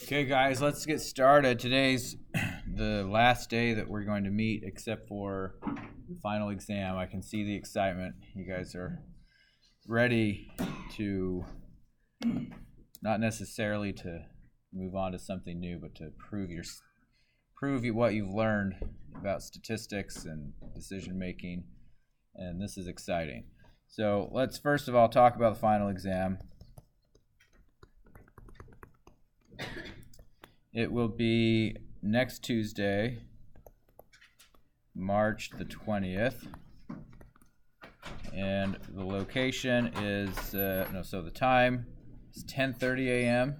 Okay, guys, let's get started. Today's the last day that we're going to meet, except for the final exam. I can see the excitement. You guys are ready to, not necessarily to move on to something new, but to prove what you've learned about statistics and decision making, and this is exciting. So let's first of all talk about the final exam. It will be next Tuesday, March the 20th, and the location is, so the time is 10:30 a.m.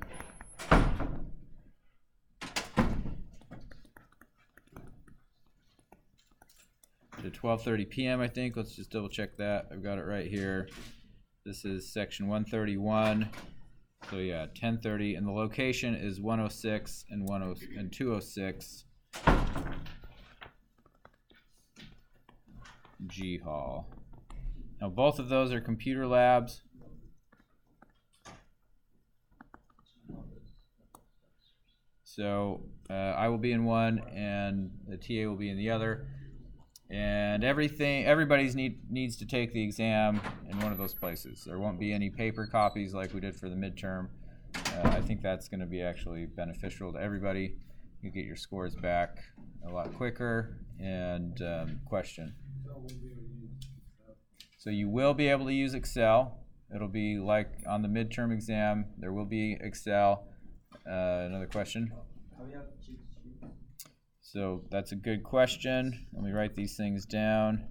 to 12:30 p.m. I think. Let's just double check that. I've got it right here. This is section 131. So yeah, 10:30, and the location is 106 and 206 G Hall. Now both of those are computer labs. So I will be in one, and the TA will be in the other. And everybody needs to take the exam in one of those places. There won't be any paper copies like we did for the midterm. I think that's going to be actually beneficial to everybody. You get your scores back a lot quicker. And question. So you will be able to use Excel. It'll be like on the midterm exam. There will be Excel. Another question? So that's a good question. Let me write these things down.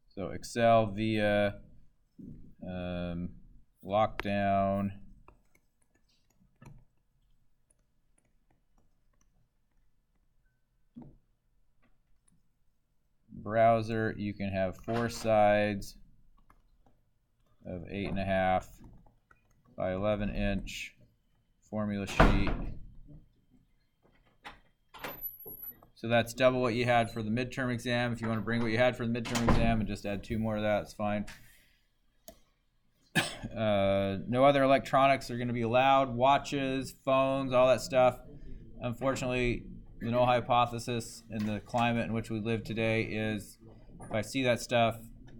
So Excel via lockdown browser. You can have 4 sides of 8.5 by 11-inch formula sheet. So that's double what you had for the midterm exam. If you want to bring what you had for the midterm exam and just add 2 more of that, it's fine. No other electronics are going to be allowed. Watches, phones, all that stuff. Unfortunately, the null hypothesis in the climate in which we live today is, if I see that stuff,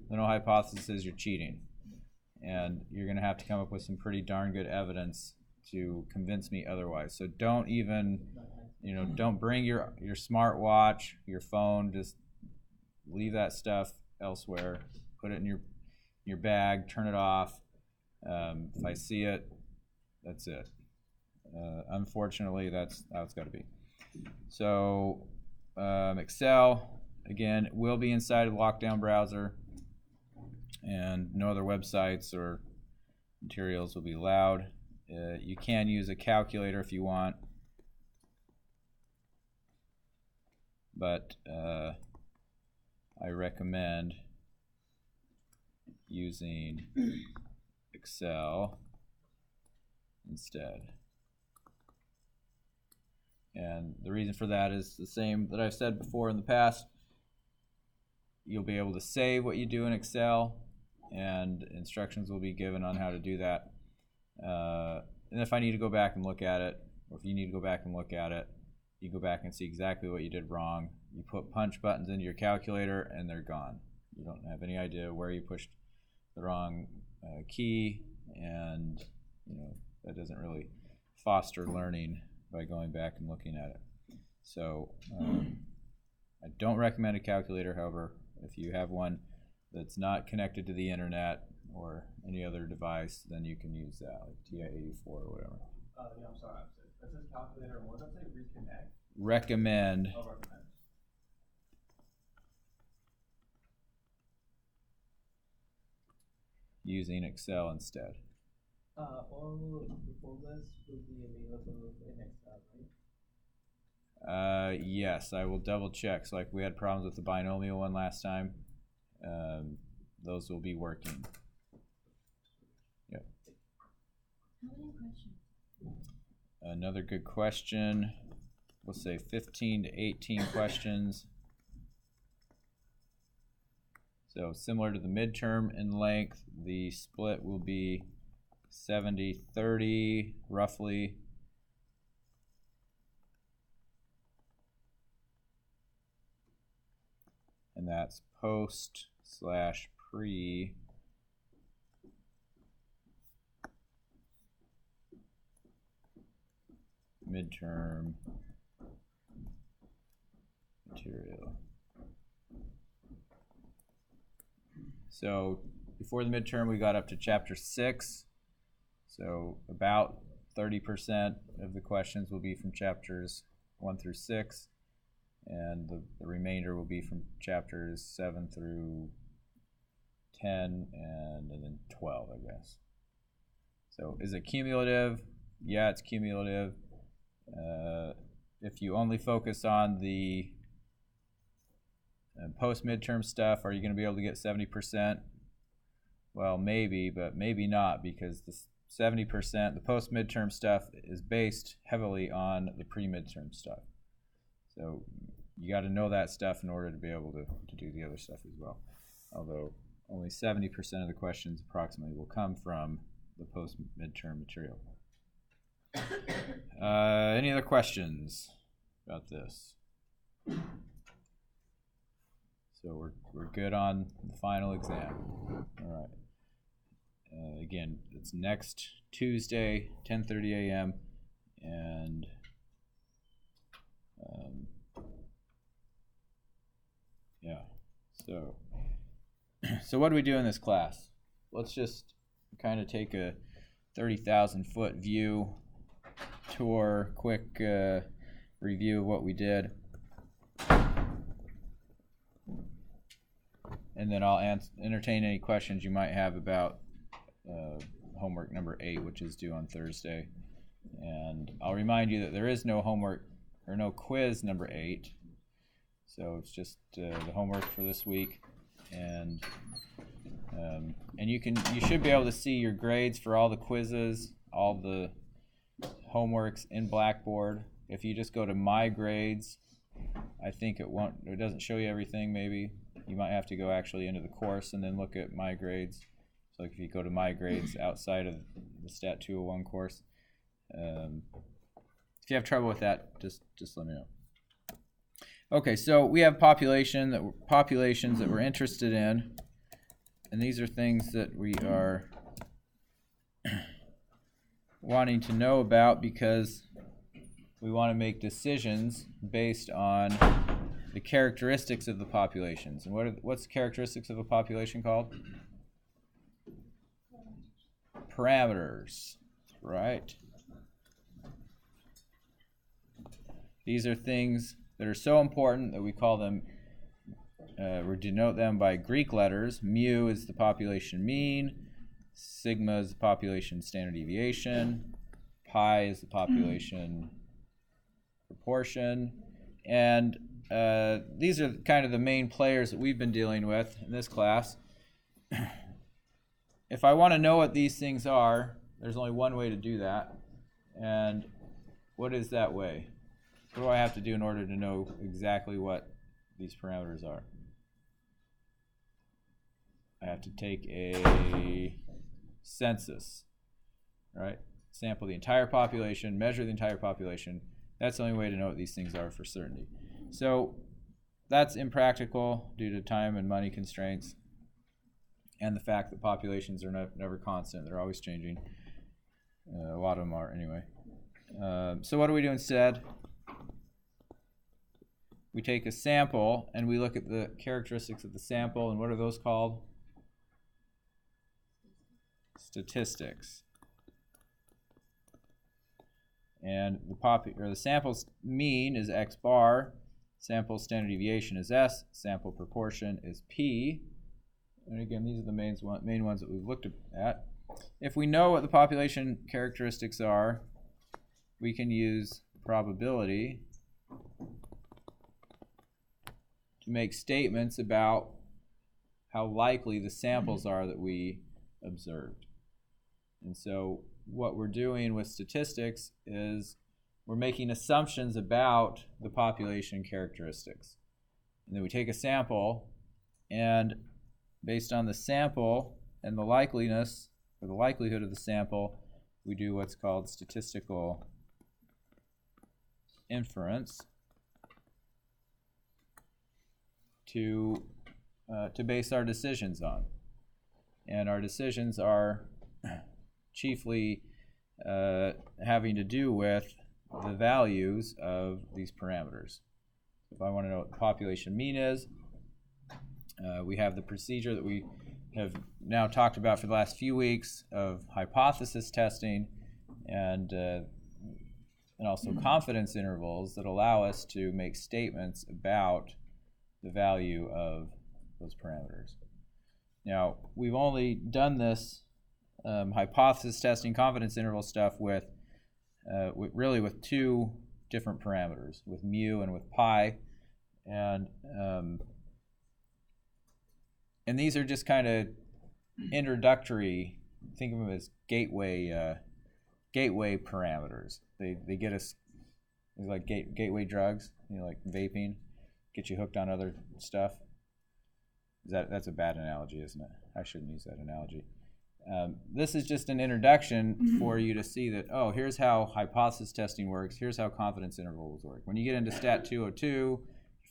the null hypothesis is you're cheating. And you're going to have to come up with some pretty darn good evidence to convince me otherwise. So don't even... don't bring your smartwatch, your phone. Just leave that stuff elsewhere. Put it in your bag. Turn it off. If I see it, that's it. Unfortunately, that's how it's got to be. So Excel, again, will be inside of the lockdown browser, and no other websites or materials will be allowed. You can use a calculator if you want. But I recommend using Excel instead. And the reason for that is the same that I've said before in the past. You'll be able to save what you do in Excel, and instructions will be given on how to do that. And if I need to go back and look at it, or if you need to go back and look at it, you go back and see exactly what you did wrong. You put punch buttons into your calculator and they're gone. You don't have any idea where you pushed the wrong key, and that doesn't really foster learning by going back and looking at it. So I don't recommend a calculator. However, if you have one that's not connected to the internet or any other device, then you can use that, like TI-84 or whatever. Yeah, I'm sorry. This is calculator, and what does it say? Reconnect? Recommend. Oh, recommend. Using Excel instead. All the formulas will be available in Excel, right? Yes, I will double check. So like we had problems with the binomial one last time. Those will be working. Yep. How many questions? Another good question. We'll say 15 to 18 questions. So similar to the midterm in length, the split will be 70-30 roughly. And that's post/pre midterm material. So before the midterm, we got up to chapter 6. So about 30% of the questions will be from chapters 1 through 6, and the remainder will be from chapters 7 through 10 and then 12, I guess. So is it cumulative? Yeah, it's cumulative. If you only focus on the post-midterm stuff, are you going to be able to get 70%? Well, maybe, but maybe not, because the 70%, the post-midterm stuff, is based heavily on the pre-midterm stuff. So you got to know that stuff in order to be able to do the other stuff as well. Although only 70% of the questions approximately will come from the post-midterm material. Any other questions about this? So we're good on the final exam. All right. Again, it's next Tuesday, 10:30 a.m. and yeah. So what do we do in this class? Let's just kind of take a 30,000-foot view tour, quick review of what we did. And then I'll entertain any questions you might have about homework number 8, which is due on Thursday. And I'll remind you that there is no homework or no quiz number 8. So it's just the homework for this week. And you should be able to see your grades for all the quizzes, all the homeworks in Blackboard. If you just go to My Grades, I think it doesn't show you everything maybe. You might have to go actually into the course and then look at My Grades. So like if you go to My Grades outside of the stat201 course. If you have trouble with that, just let me know. Okay, so we have populations that we're interested in, and these are things that we are wanting to know about because we want to make decisions based on the characteristics of the populations. And what's the characteristics of a population called? Parameters, right? These are things that are so important that we call them, we denote them by Greek letters. Mu is the population mean, sigma is the population standard deviation, pi is the population proportion, and these are kind of the main players that we've been dealing with in this class. If I want to know what these things are, there's only one way to do that. And what is that way? What do I have to do in order to know exactly what these parameters are? I have to take a census, right? Sample the entire population, measure the entire population. That's the only way to know what these things are for certainty. So that's impractical due to time and money constraints and the fact that populations are never constant. They're always changing. A lot of them are anyway. So what do we do instead? We take a sample and we look at the characteristics of the sample, and what are those called? Statistics. And the sample's mean is x bar, sample standard deviation is s, sample proportion is p. And again, these are the main ones that we've looked at. If we know what the population characteristics are, we can use probability to make statements about how likely the samples are that we observed. And so what we're doing with statistics is we're making assumptions about the population characteristics. And then we take a sample, and based on the sample and the likeliness for the likelihood of the sample, we do what's called statistical inference to base our decisions on. And our decisions are chiefly having to do with the values of these parameters. If I want to know what the population mean is, we have the procedure that we have now talked about for the last few weeks of hypothesis testing and also confidence intervals that allow us to make statements about the value of those parameters. Now, we've only done this hypothesis testing, confidence interval stuff with really with two different parameters, with mu and with pi, and these are just kind of introductory. Think of them as gateway parameters. They get us like gateway drugs, like vaping, get you hooked on other stuff. That's a bad analogy, isn't it? I shouldn't use that analogy. This is just an introduction for you to see that, oh, here's how hypothesis testing works. Here's how confidence intervals work. When you get into stat201,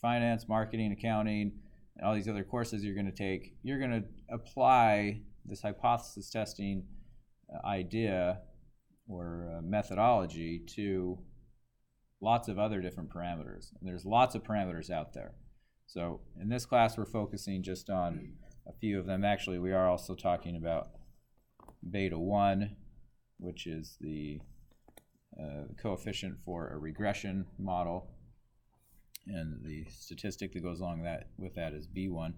finance, marketing, accounting, and all these other courses you're going to take, you're going to apply this hypothesis testing idea or methodology to lots of other different parameters. And there's lots of parameters out there. So in this class, we're focusing just on a few of them. Actually, we are also talking about beta 1, which is the coefficient for a regression model, and the statistic that goes along with that is B1.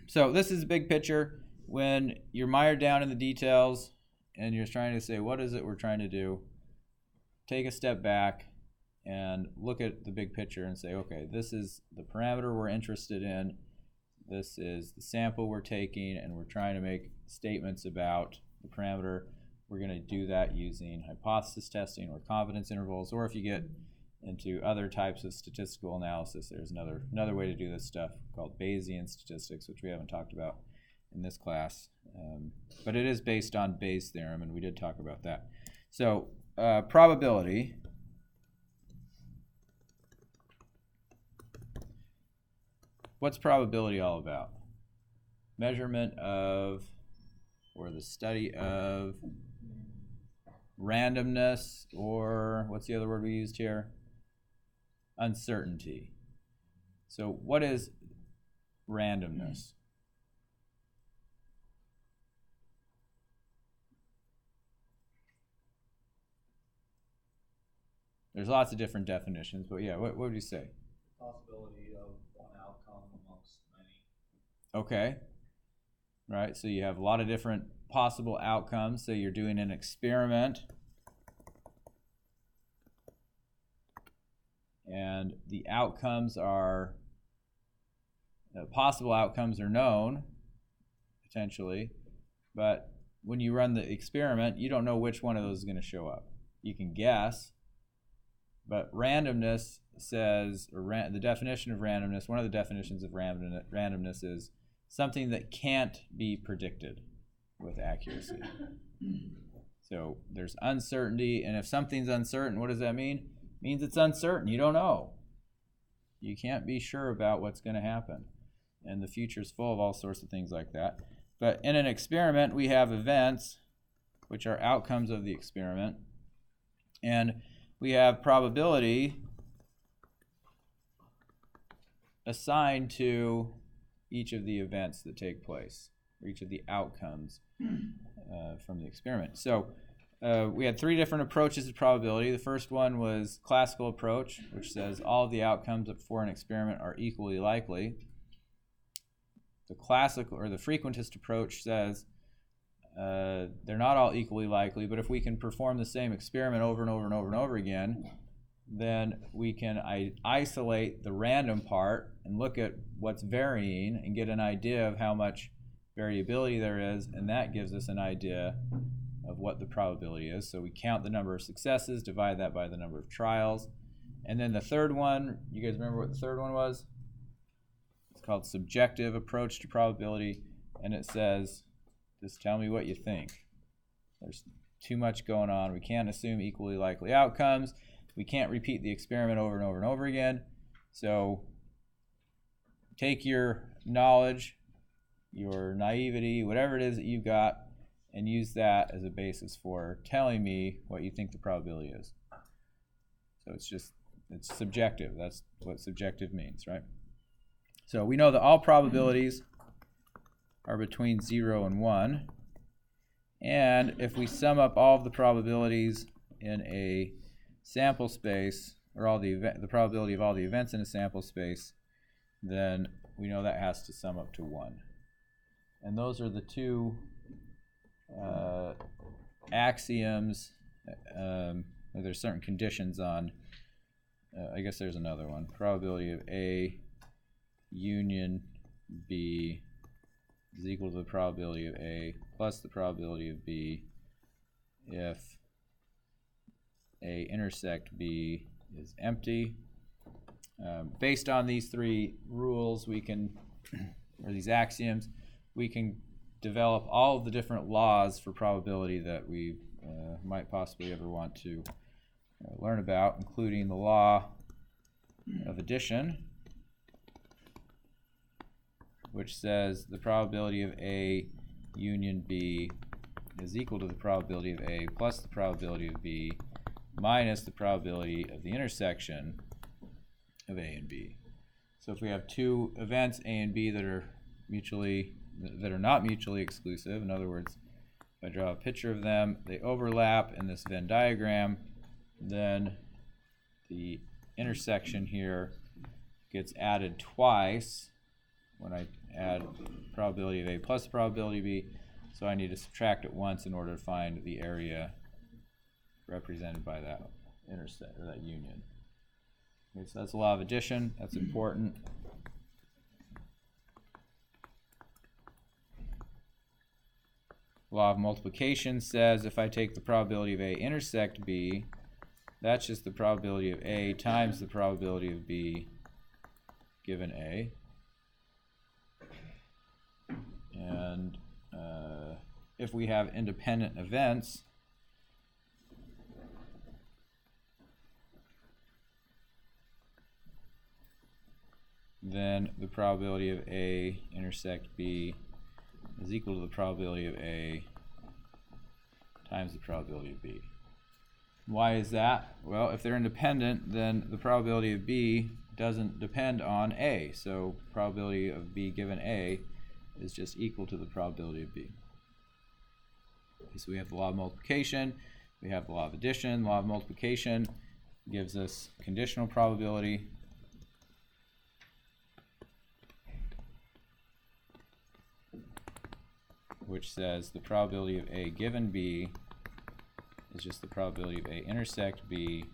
So this is a big picture. When you're mired down in the details and you're trying to say, what is it we're trying to do, take a step back and look at the big picture and say, okay, this is the parameter we're interested in, this is the sample we're taking, and we're trying to make statements about the parameter. We're going to do that using hypothesis testing or confidence intervals, or if you get into other types of statistical analysis, there's another way to do this stuff called Bayesian statistics, which we haven't talked about in this class. But it is based on Bayes' theorem, and we did talk about that. So probability. What's probability all about? Measurement of, or the study of, randomness, or what's the other word we used here? Uncertainty. So what is randomness? There's lots of different definitions, but yeah, what would you say? Possibility of one outcome amongst many. Okay. Right, so you have a lot of different possible outcomes. So you're doing an experiment, and the outcomes are, possible outcomes are known, potentially, but when you run the experiment, you don't know which one of those is going to show up. You can guess, but randomness says, the definition of randomness, one of the definitions of randomness is something that can't be predicted with accuracy. So there's uncertainty, and if something's uncertain, what does that mean? It means it's uncertain. You don't know. You can't be sure about what's going to happen. And the future's full of all sorts of things like that. But in an experiment, we have events, which are outcomes of the experiment, and we have probability assigned to each of the events that take place, or each of the outcomes from the experiment. So we had three different approaches to probability. The first one was classical approach, which says all of the outcomes for an experiment are equally likely. The classical, or the frequentist approach, says they're not all equally likely, but if we can perform the same experiment over and over and over and over again, then we can isolate the random part and look at what's varying and get an idea of how much variability there is, and that gives us an idea of what the probability is. So we count the number of successes, divide that by the number of trials. And then the third one, you guys remember what the third one was? It's called subjective approach to probability, and it says Just tell me what you think. There's too much going on. We can't assume equally likely outcomes. We can't repeat the experiment over and over and over again. So take your knowledge, your naivety, whatever it is that you've got, and use that as a basis for telling me what you think the probability is. So it's subjective. That's what subjective means, right? So we know that all probabilities are between 0 and 1. And if we sum up all of the probabilities in a sample space, or all the probability of all the events in a sample space, then we know that has to sum up to 1. And those are the two axioms. There's certain conditions on, I guess there's another one. Probability of A union B is equal to the probability of A plus the probability of B if A intersect B is empty. Based on these three rules, we can, or these axioms, we can develop all of the different laws for probability that we might possibly ever want to learn about, including the law of addition, which says the probability of A union B is equal to the probability of A plus the probability of B minus the probability of the intersection of A and B. So if we have two events, A and B, that are not mutually exclusive, in other words, if I draw a picture of them, they overlap in this Venn diagram, then the intersection here gets added twice when I add probability of A plus probability of B, so I need to subtract it once in order to find the area represented by that intersect or that union. Okay, so that's the law of addition. That's important. Law of multiplication says if I take the probability of A intersect B, that's just the probability of A times the probability of B given A. And if we have independent events, then the probability of A intersect B is equal to the probability of A times the probability of B. Why is that? Well, if they're independent, then the probability of B doesn't depend on A. So probability of B given A is just equal to the probability of B. Okay, so we have the law of multiplication, we have the law of addition. Law of multiplication gives us conditional probability, which says the probability of A given B is just the probability of A intersect B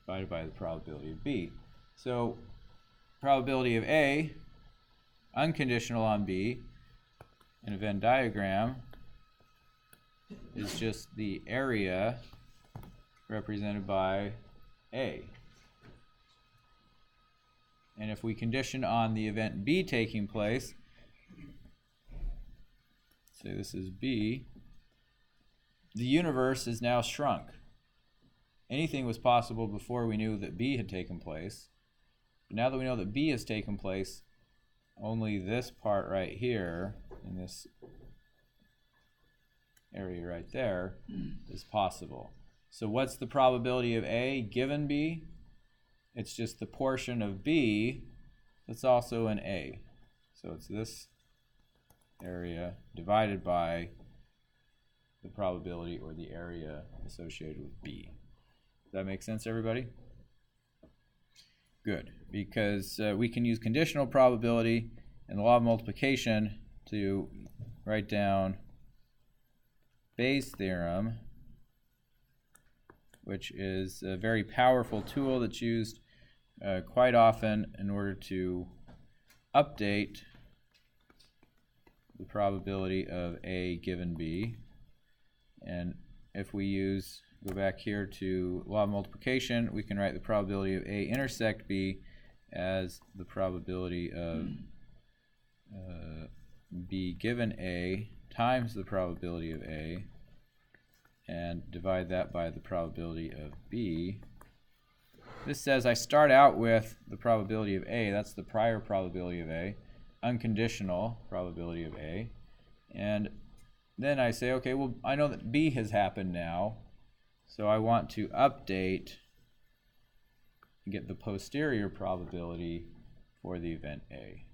divided by the probability of B. So probability of A unconditional on B in a Venn diagram is just the area represented by A. And if we condition on the event B taking place, say this is B, the universe is now shrunk. Anything was possible before we knew that B had taken place. But now that we know that B has taken place, only this part right here, in this area right there, is possible. So what's the probability of A given B? It's just the portion of B that's also in A. So it's this area divided by the probability or the area associated with B. Does that make sense, everybody? Good, because we can use conditional probability and the law of multiplication to write down Bayes' theorem, which is a very powerful tool that's used quite often in order to update the probability of A given B. And if we go back here to law of multiplication, we can write the probability of A intersect B as the probability of B given A times the probability of A and divide that by the probability of B. This says I start out with the probability of A, that's the prior probability of A, unconditional probability of A, and then I say, okay, well, I know that B has happened now, so I want to update and get the posterior probability for the event A.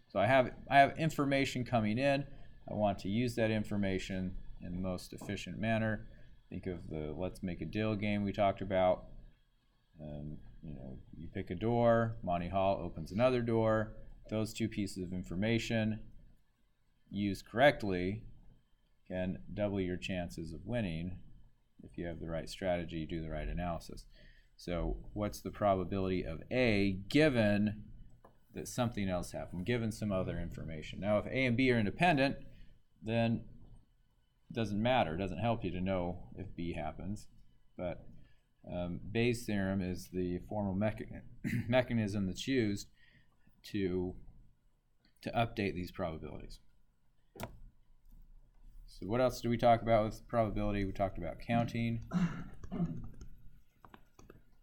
So I have information coming in. I want to use that information in the most efficient manner. Think of the let's make a deal game we talked about. You pick a door, Monty Hall opens another door. Those two pieces of information used correctly can double your chances of winning if you have the right strategy, do the right analysis. So what's the probability of A given that something else happened, given some other information? Now if A and B are independent, then it doesn't matter, it doesn't help you to know if B happens. But Bayes' theorem is the formal mechanism that's used to update these probabilities. So what else do we talk about with probability? We talked about counting.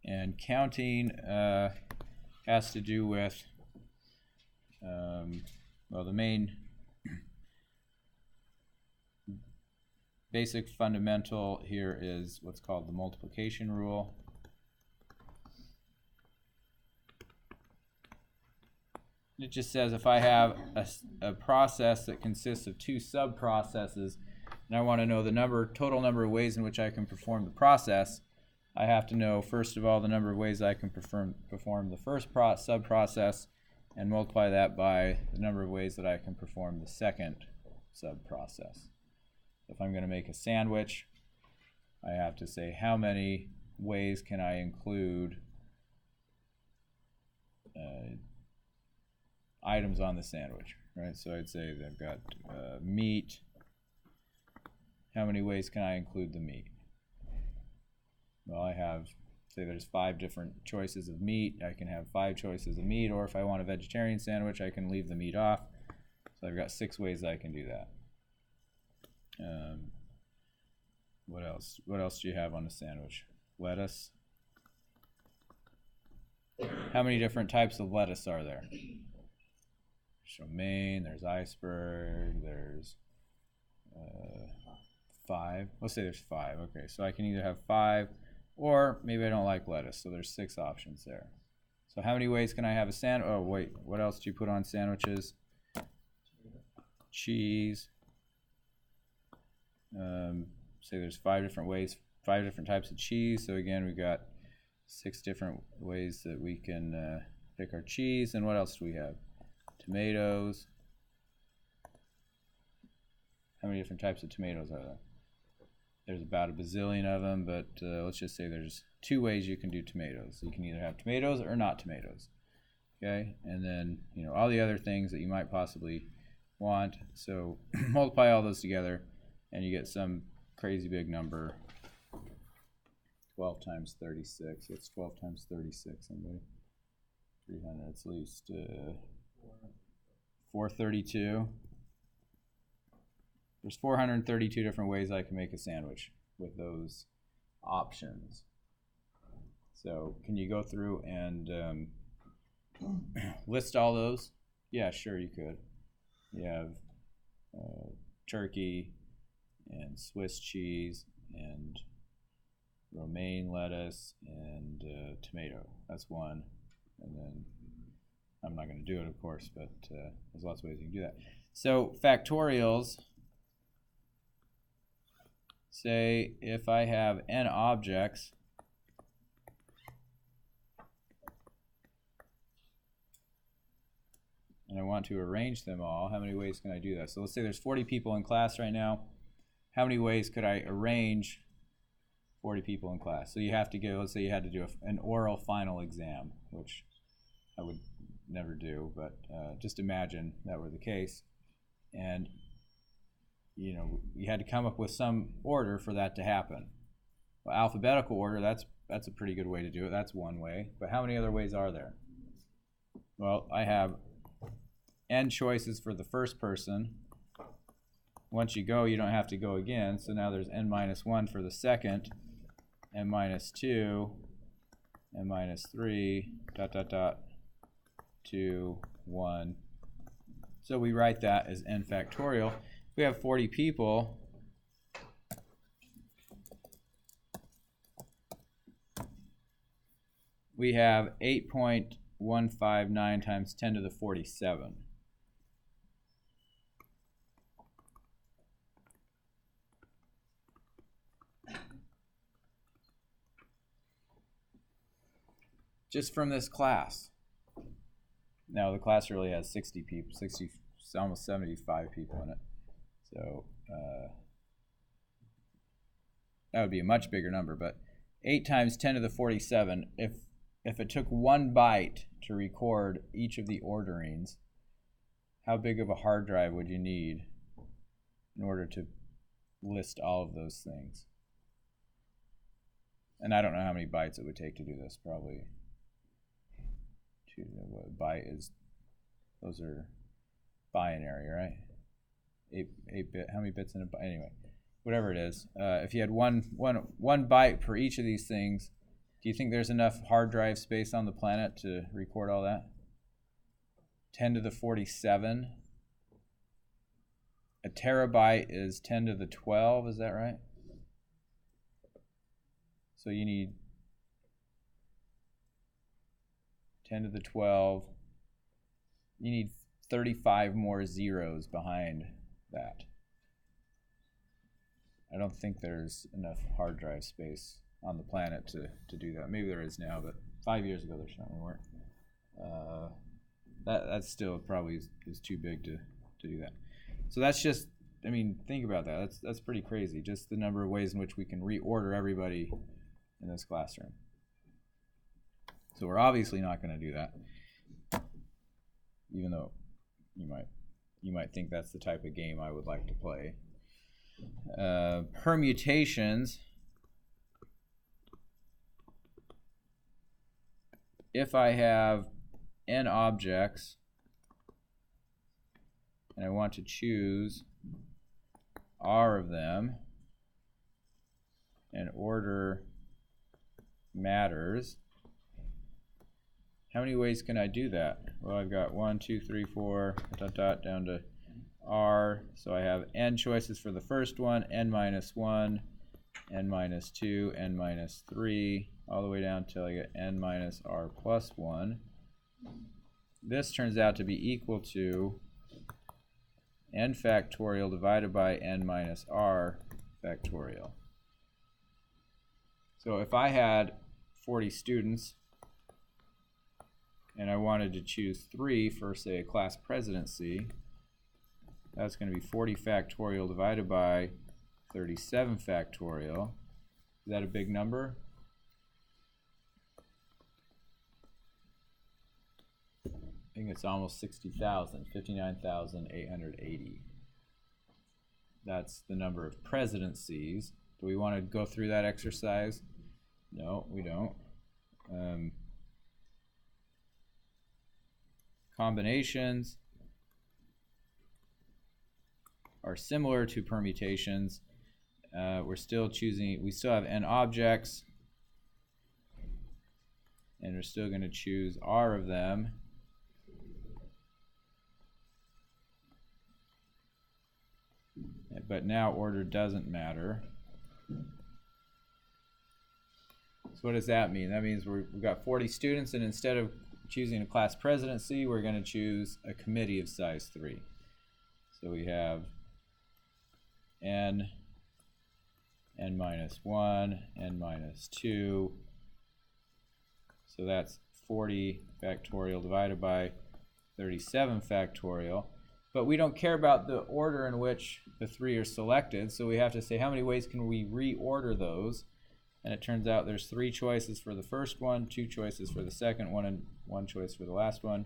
And counting has to do with, well, the main basic fundamental here is what's called the multiplication rule. It just says if I have a process that consists of two sub-processes and I want to know the total number of ways in which I can perform the process, I have to know first of all the number of ways I can perform the first sub-process and multiply that by the number of ways that I can perform the second sub-process. If I'm going to make a sandwich, I have to say how many ways can I include items on the sandwich, right? So I'd say that I've got meat. How many ways can I include the meat? Well, I have, say there's 5 different choices of meat. I can have 5 choices of meat, or if I want a vegetarian sandwich, I can leave the meat off. So I've got 6 ways I can do that. What else? What else do you have on a sandwich? Lettuce. How many different types of lettuce are there? There's romaine, there's iceberg, there's 5. Let's say there's 5. Okay, so I can either have 5, or maybe I don't like lettuce, so there's 6 options there. So how many ways can I have a sandwich? Oh wait, what else do you put on sandwiches? Cheese. Say there's 5 different ways, 5 different types of cheese. So again, we've got 6 different ways that we can pick our cheese. And what else do we have? Tomatoes. How many different types of tomatoes are there? There's about a bazillion of them, but let's just say there's 2 ways you can do tomatoes. You can either have tomatoes or not tomatoes. Okay, and then all the other things that you might possibly want. So multiply all those together, and you get some crazy big number. 12 times 36. What's 12 times 36? Anybody? 300. It's at least 432. There's 432 different ways I can make a sandwich with those options. So can you go through and list all those? Yeah, sure you could. You have turkey and Swiss cheese and romaine lettuce and tomato. That's one. And then I'm not going to do it, of course, but there's lots of ways you can do that. So factorials, say if I have n objects, and I want to arrange them all, how many ways can I do that? So let's say there's 40 people in class right now. How many ways could I arrange 40 people in class? So you have to go, let's say you had to do an oral final exam, which I would never do, but just imagine that were the case. And you had to come up with some order for that to happen. Well, alphabetical order, that's a pretty good way to do it. That's one way. But how many other ways are there? Well, I have n choices for the first person. Once you go, you don't have to go again. So now there's n minus 1 for the second, n minus 2, n minus 3, dot, dot, dot, 2, 1. So we write that as n factorial. If we have 40 people, we have 8.159 times 10 to the 47. Just from this class. Now the class really has 60 people, almost 75 people in it. So that would be a much bigger number, but 8 times 10 to the 47, if it took 1 byte to record each of the orderings, how big of a hard drive would you need in order to list all of those things? And I don't know how many bytes it would take to do this, probably. What byte is, those are binary, right? 8 bit, how many bits in a byte? Anyway, whatever it is, if you had one byte per each of these things, do you think there's enough hard drive space on the planet to record all that? 10 to the 47. A terabyte is 10 to the 12, is that right? So you need 10 to the 12. You need 35 more zeros behind that. I don't think there's enough hard drive space on the planet to do that. Maybe there is now, but 5 years ago there certainly weren't. That still probably is too big to do that. So that's just, I mean, think about that. That's pretty crazy. Just the number of ways in which we can reorder everybody in this classroom. So we're obviously not going to do that, even though you might think that's the type of game I would like to play. Permutations. If I have n objects and I want to choose r of them, and order matters, how many ways can I do that? Well, I've got 1, 2, 3, 4, dot, dot, down to r. So I have n choices for the first one, n minus 1, n minus 2, n minus 3, all the way down till I get n minus r plus 1. This turns out to be equal to n factorial divided by n minus r factorial. So if I had 40 students and I wanted to choose 3 for, say, a class presidency, that's going to be 40 factorial divided by 37 factorial. Is that a big number? I think it's almost 60,000, 59,880. That's the number of presidencies. Do we want to go through that exercise? No, we don't. Combinations are similar to permutations. We still have n objects, and we're still going to choose r of them. But now order doesn't matter. So what does that mean? That means we've got 40 students, and instead of choosing a class presidency, we're going to choose a committee of size 3. So we have n minus 1, n minus 2. So that's 40 factorial divided by 37 factorial. But we don't care about the order in which the 3 are selected, so we have to say how many ways can we reorder those. And it turns out there's 3 choices for the first one, 2 choices for the second one, and 1 choice for the last one.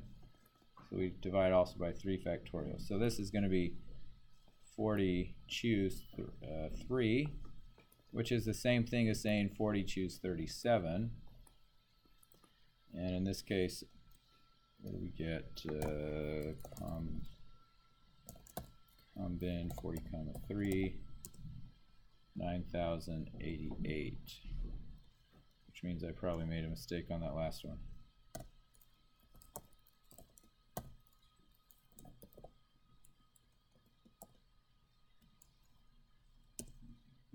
So we divide also by 3 factorial. So this is going to be 40 choose 3, which is the same thing as saying 40 choose 37. And in this case, what do we get? Bin 40 comma 3, 9,088, which means I probably made a mistake on that last one.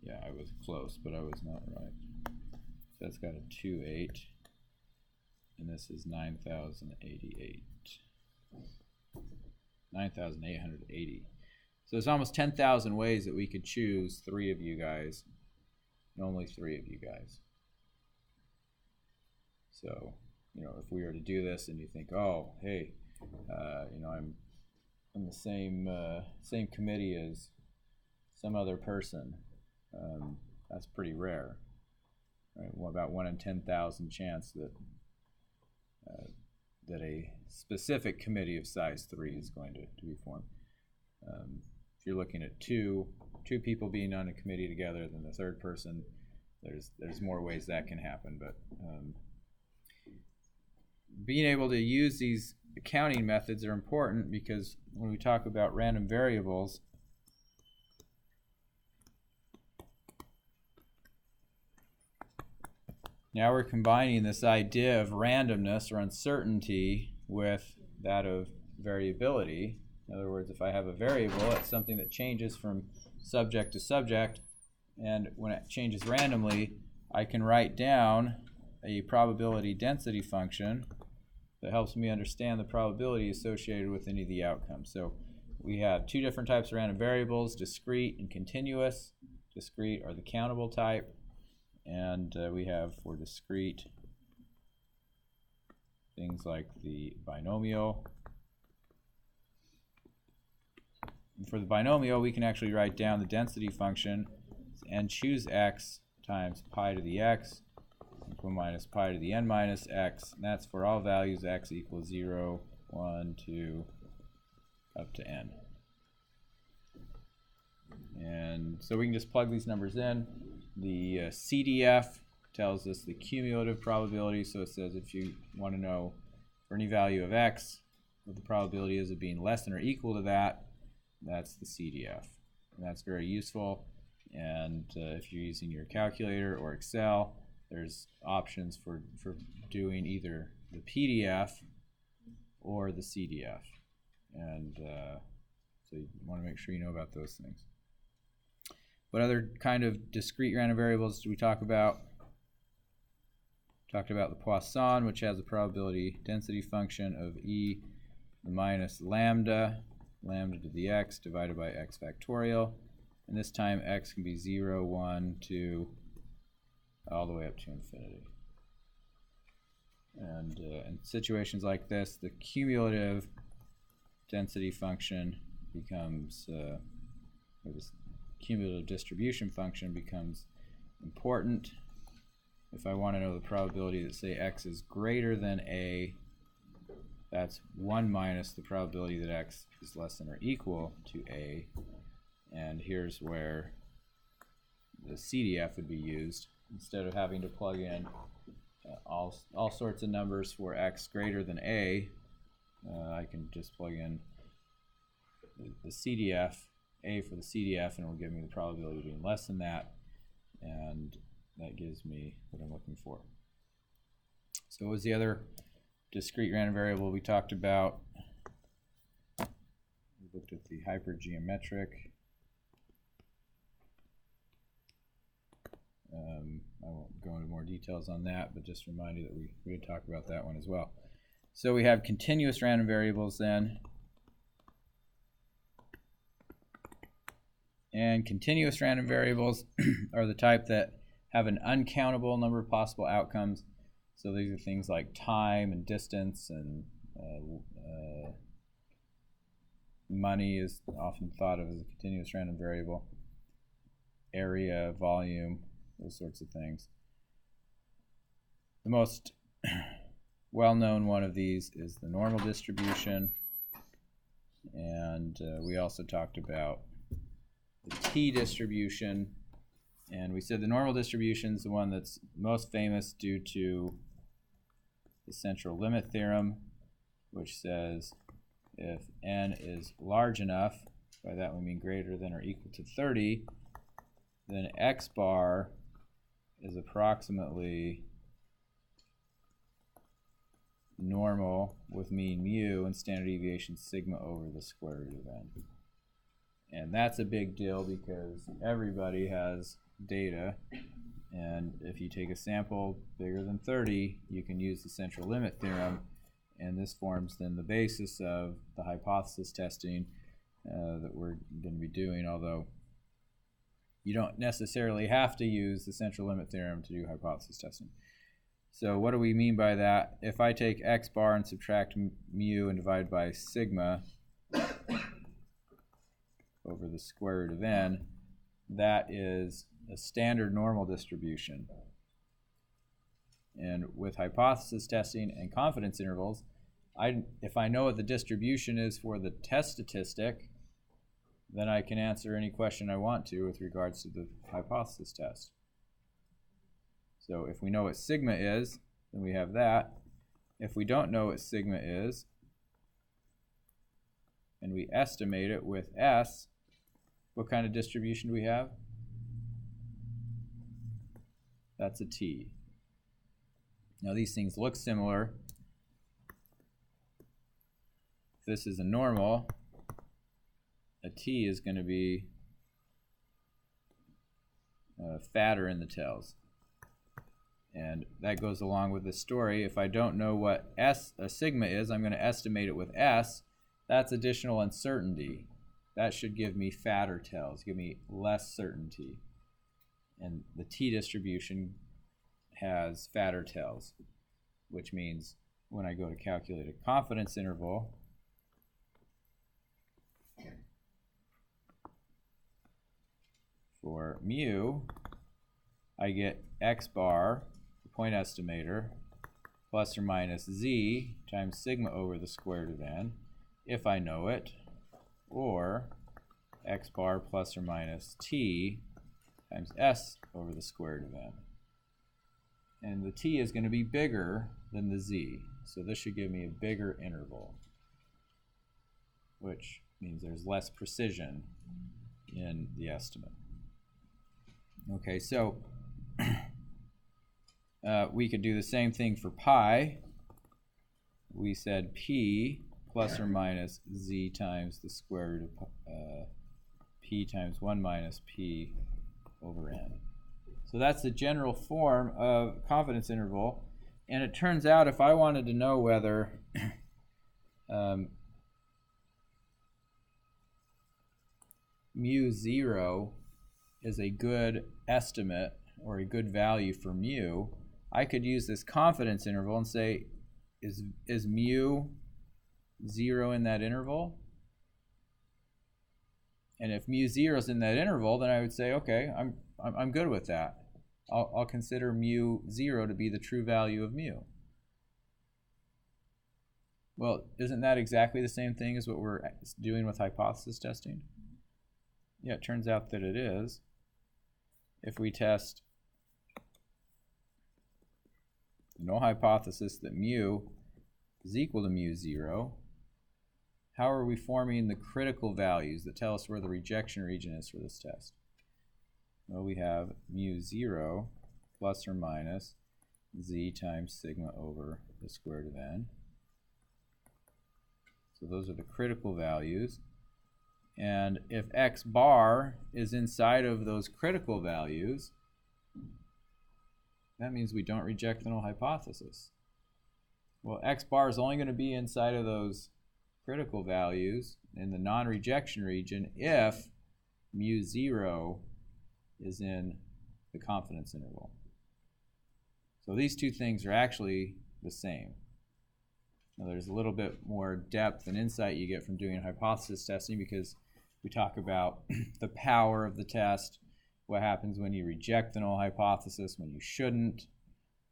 Yeah, I was close, but I was not right. So that's got a 2.8, and this is 9,088. 9,880. So there's almost 10,000 ways that we could choose 3 of you guys, and only 3 of you guys. So, you know, if we were to do this and you think, oh, hey, you know, I'm in the same committee as some other person, that's pretty rare, right? Well, about 1 in 10,000 chance that that a specific committee of size 3 is going to be formed. If you're looking at two people being on a committee together, then the third person, there's more ways that can happen. But being able to use these accounting methods are important, because when we talk about random variables, now we're combining this idea of randomness or uncertainty with that of variability. In other words, if I have a variable, it's something that changes from subject to subject, and when it changes randomly, I can write down a probability density function that helps me understand the probability associated with any of the outcomes. So we have 2 different types of random variables, discrete and continuous. Discrete are the countable type, and we have for discrete things like the binomial. And for the binomial, we can actually write down the density function and choose x times pi to the x equal minus pi to the n minus x, and that's for all values x equals 0, 1, 2, up to n. And so we can just plug these numbers in. The CDF tells us the cumulative probability, so it says if you want to know for any value of x what the probability is of being less than or equal to that, that's the CDF. And that's very useful. And if you're using your calculator or Excel, there's options for doing either the PDF or the CDF. And so you want to make sure you know about those things. What other kind of discrete random variables do we talk about? Talked about the Poisson, which has a probability density function of e minus lambda to the x divided by x factorial. And this time x can be 0, 1, 2, all the way up to infinity. And in situations like this, the cumulative density function becomes, or this cumulative distribution function becomes important. If I want to know the probability that, say, x is greater than a, that's 1 minus the probability that x is less than or equal to a. And here's where the CDF would be used. Instead of having to plug in all sorts of numbers for x greater than a, I can just plug in the CDF, a for the CDF, and it will give me the probability of being less than that, and that gives me what I'm looking for. So what was the other discrete random variable we talked about? We looked at the hypergeometric. I won't go into more details on that, but just remind you that we did talk about that one as well. So we have continuous random variables then. And continuous random variables are the type that have an uncountable number of possible outcomes. So these are things like time and distance, and money is often thought of as a continuous random variable. Area, volume, those sorts of things. The most well-known one of these is the normal distribution, and we also talked about the t-distribution, and we said the normal distribution is the one that's most famous due to the central limit theorem, which says if n is large enough, by that we mean greater than or equal to 30, then x bar is approximately normal with mean mu and standard deviation sigma over the square root of n. And that's a big deal because everybody has data, and if you take a sample bigger than 30, you can use the central limit theorem, and this forms then the basis of the hypothesis testing that we're going to be doing, although you don't necessarily have to use the central limit theorem to do hypothesis testing. So what do we mean by that? If I take x bar and subtract mu and divide by sigma over the square root of n, that is a standard normal distribution. And with hypothesis testing and confidence intervals, if I know what the distribution is for the test statistic, then I can answer any question I want to with regards to the hypothesis test. So if we know what sigma is, then we have that. If we don't know what sigma is, and we estimate it with S, what kind of distribution do we have? That's a t. Now these things look similar. If this is a normal, a t is going to be fatter in the tails. And that goes along with the story. If I don't know what a sigma is, I'm going to estimate it with S. That's additional uncertainty. That should give me fatter tails, give me less certainty. And the t distribution has fatter tails, which means when I go to calculate a confidence interval, for mu, I get x bar, the point estimator, plus or minus z times sigma over the square root of n, if I know it, or x bar plus or minus t times s over the square root of n. And the t is going to be bigger than the z, so this should give me a bigger interval, which means there's less precision in the estimate. Okay, so we could do the same thing for pi. We said p plus or minus z times the square root of p times 1 minus p over n. So that's the general form of confidence interval. And it turns out if I wanted to know whether mu 0 is a good estimate or a good value for mu, I could use this confidence interval and say, is mu 0 in that interval? And if mu 0 is in that interval, then I would say, okay, I'm good with that. I'll consider mu 0 to be the true value of mu. Well, isn't that exactly the same thing as what we're doing with hypothesis testing? Yeah, it turns out that it is. If we test the null hypothesis that mu is equal to mu 0, how are we forming the critical values that tell us where the rejection region is for this test? Well, we have mu 0 plus or minus z times sigma over the square root of n. So those are the critical values. And if x bar is inside of those critical values, that means we don't reject the null hypothesis. Well, x bar is only going to be inside of those critical values in the non-rejection region if mu 0 is in the confidence interval. So these two things are actually the same. Now there's a little bit more depth and insight you get from doing hypothesis testing because we talk about the power of the test, what happens when you reject the null hypothesis, when you shouldn't,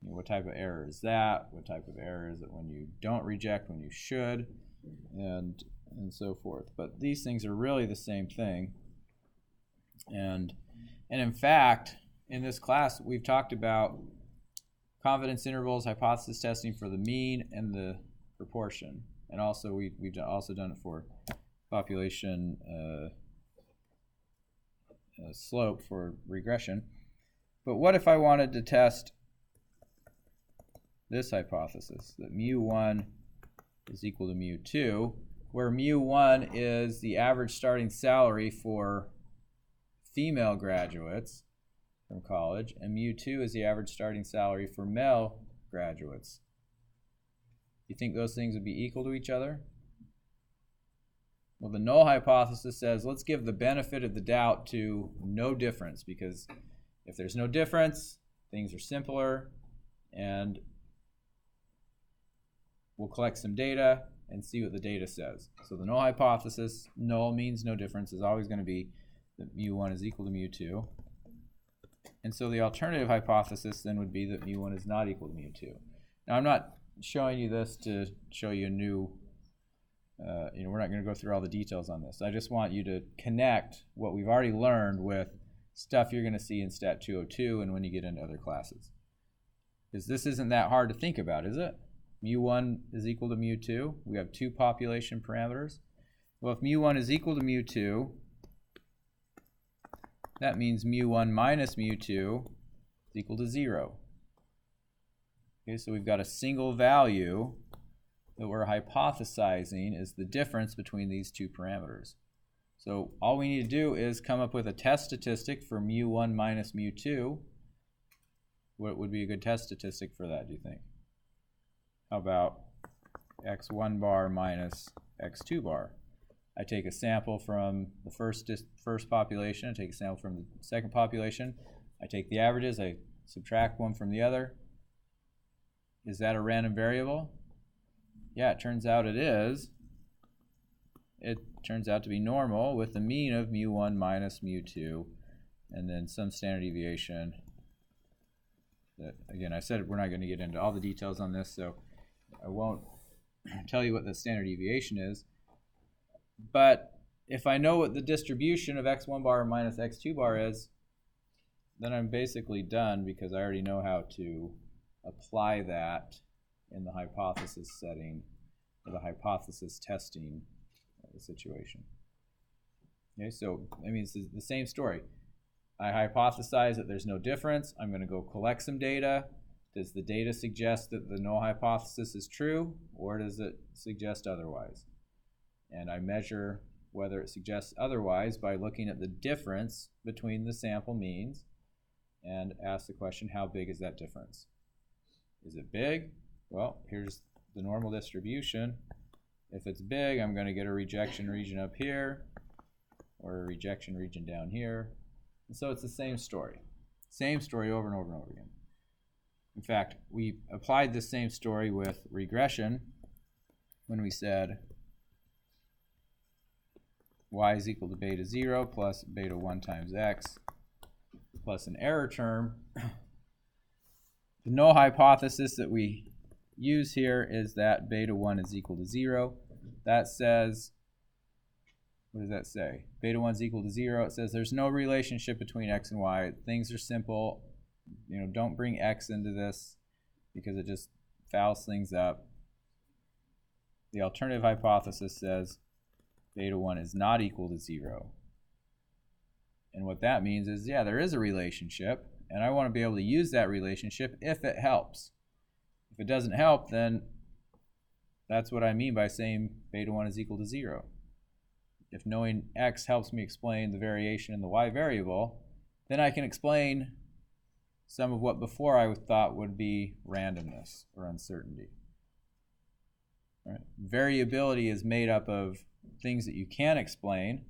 what type of error is that, what type of error is it when you don't reject, when you should, and so forth. But these things are really the same thing. And in fact, in this class, we've talked about confidence intervals, hypothesis testing for the mean and the proportion. and also we've also done it for population slope for regression. But what if I wanted to test this hypothesis, that mu1 is equal to mu2, where mu1 is the average starting salary for female graduates from college, and mu2 is the average starting salary for male graduates. You think those things would be equal to each other? Well, the null hypothesis says let's give the benefit of the doubt to no difference, because if there's no difference, things are simpler, and we'll collect some data and see what the data says. So the null hypothesis, null means no difference, is always going to be that mu1 is equal to mu2. And so the alternative hypothesis then would be that mu1 is not equal to mu2. Now I'm not showing you this to show you a new, we're not going to go through all the details on this. I just want you to connect what we've already learned with stuff you're going to see in stat202 and when you get into other classes. Because this isn't that hard to think about, is it? Mu1 is equal to mu2. We have two population parameters. Well, if mu1 is equal to mu2, that means mu1 minus mu2 is equal to 0. Okay, so we've got a single value that we're hypothesizing is the difference between these two parameters. So all we need to do is come up with a test statistic for mu1 minus mu2. What would be a good test statistic for that, do you think? How about x1 bar minus x2 bar? I take a sample from the first population, I take a sample from the second population, I take the averages, I subtract one from the other. Is that a random variable? Yeah, it turns out it is. It turns out to be normal with the mean of mu1 minus mu2 and then some standard deviation. That, again, I said we're not going to get into all the details on this, so I won't tell you what the standard deviation is. But if I know what the distribution of x1 bar minus x2 bar is, then I'm basically done, because I already know how to apply that in the hypothesis setting or the hypothesis testing situation. Okay, so I mean, it's the same story. I hypothesize that there's no difference. I'm going to go collect some data. Does the data suggest that the null hypothesis is true, or does it suggest otherwise? And I measure whether it suggests otherwise by looking at the difference between the sample means and ask the question, how big is that difference? Is it big? Well, here's the normal distribution. If it's big, I'm going to get a rejection region up here or a rejection region down here. And so it's the same story. Same story over and over and over again. In fact, we applied this same story with regression when we said y is equal to beta 0 plus beta 1 times x plus an error term. The null hypothesis that we use here is that beta 1 is equal to 0. That says, what does that say? Beta 1 is equal to 0. It says there's no relationship between x and y. Things are simple. Don't bring x into this because it just fouls things up. The alternative hypothesis says beta 1 is not equal to 0. And what that means is, yeah, there is a relationship, and I want to be able to use that relationship if it helps. If it doesn't help, then that's what I mean by saying beta 1 is equal to 0. If knowing x helps me explain the variation in the y variable, then I can explain some of what before I thought would be randomness or uncertainty. Right? Variability is made up of things that you can explain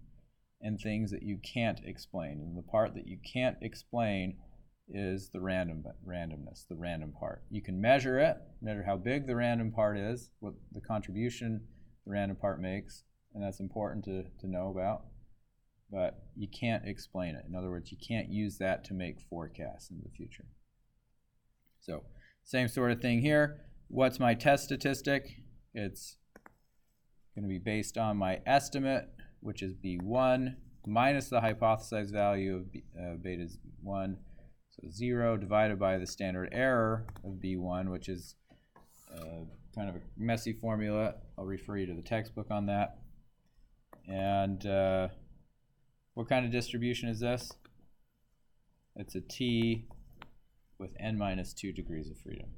and things that you can't explain. And the part that you can't explain is the randomness, the random part. You can measure it, measure how big the random part is, what the contribution the random part makes, and that's important to know about. But you can't explain it. In other words, you can't use that to make forecasts in the future. So, same sort of thing here. What's my test statistic? It's going to be based on my estimate, which is B1, minus the hypothesized value of beta 1. So 0 divided by the standard error of B1, which is kind of a messy formula. I'll refer you to the textbook on that. And what kind of distribution is this? It's a t with n minus 2 degrees of freedom.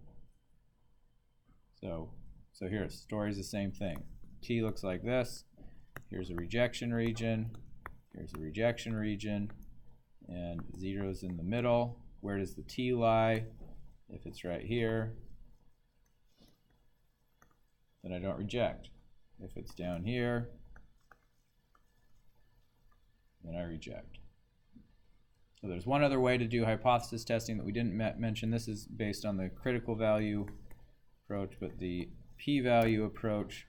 So here, story's the same thing. T looks like this. Here's a rejection region. Here's a rejection region. And 0's in the middle. Where does the t lie? If it's right here, then I don't reject. If it's down here, then I reject. So there's one other way to do hypothesis testing that we didn't mention. This is based on the critical value approach, but the p-value approach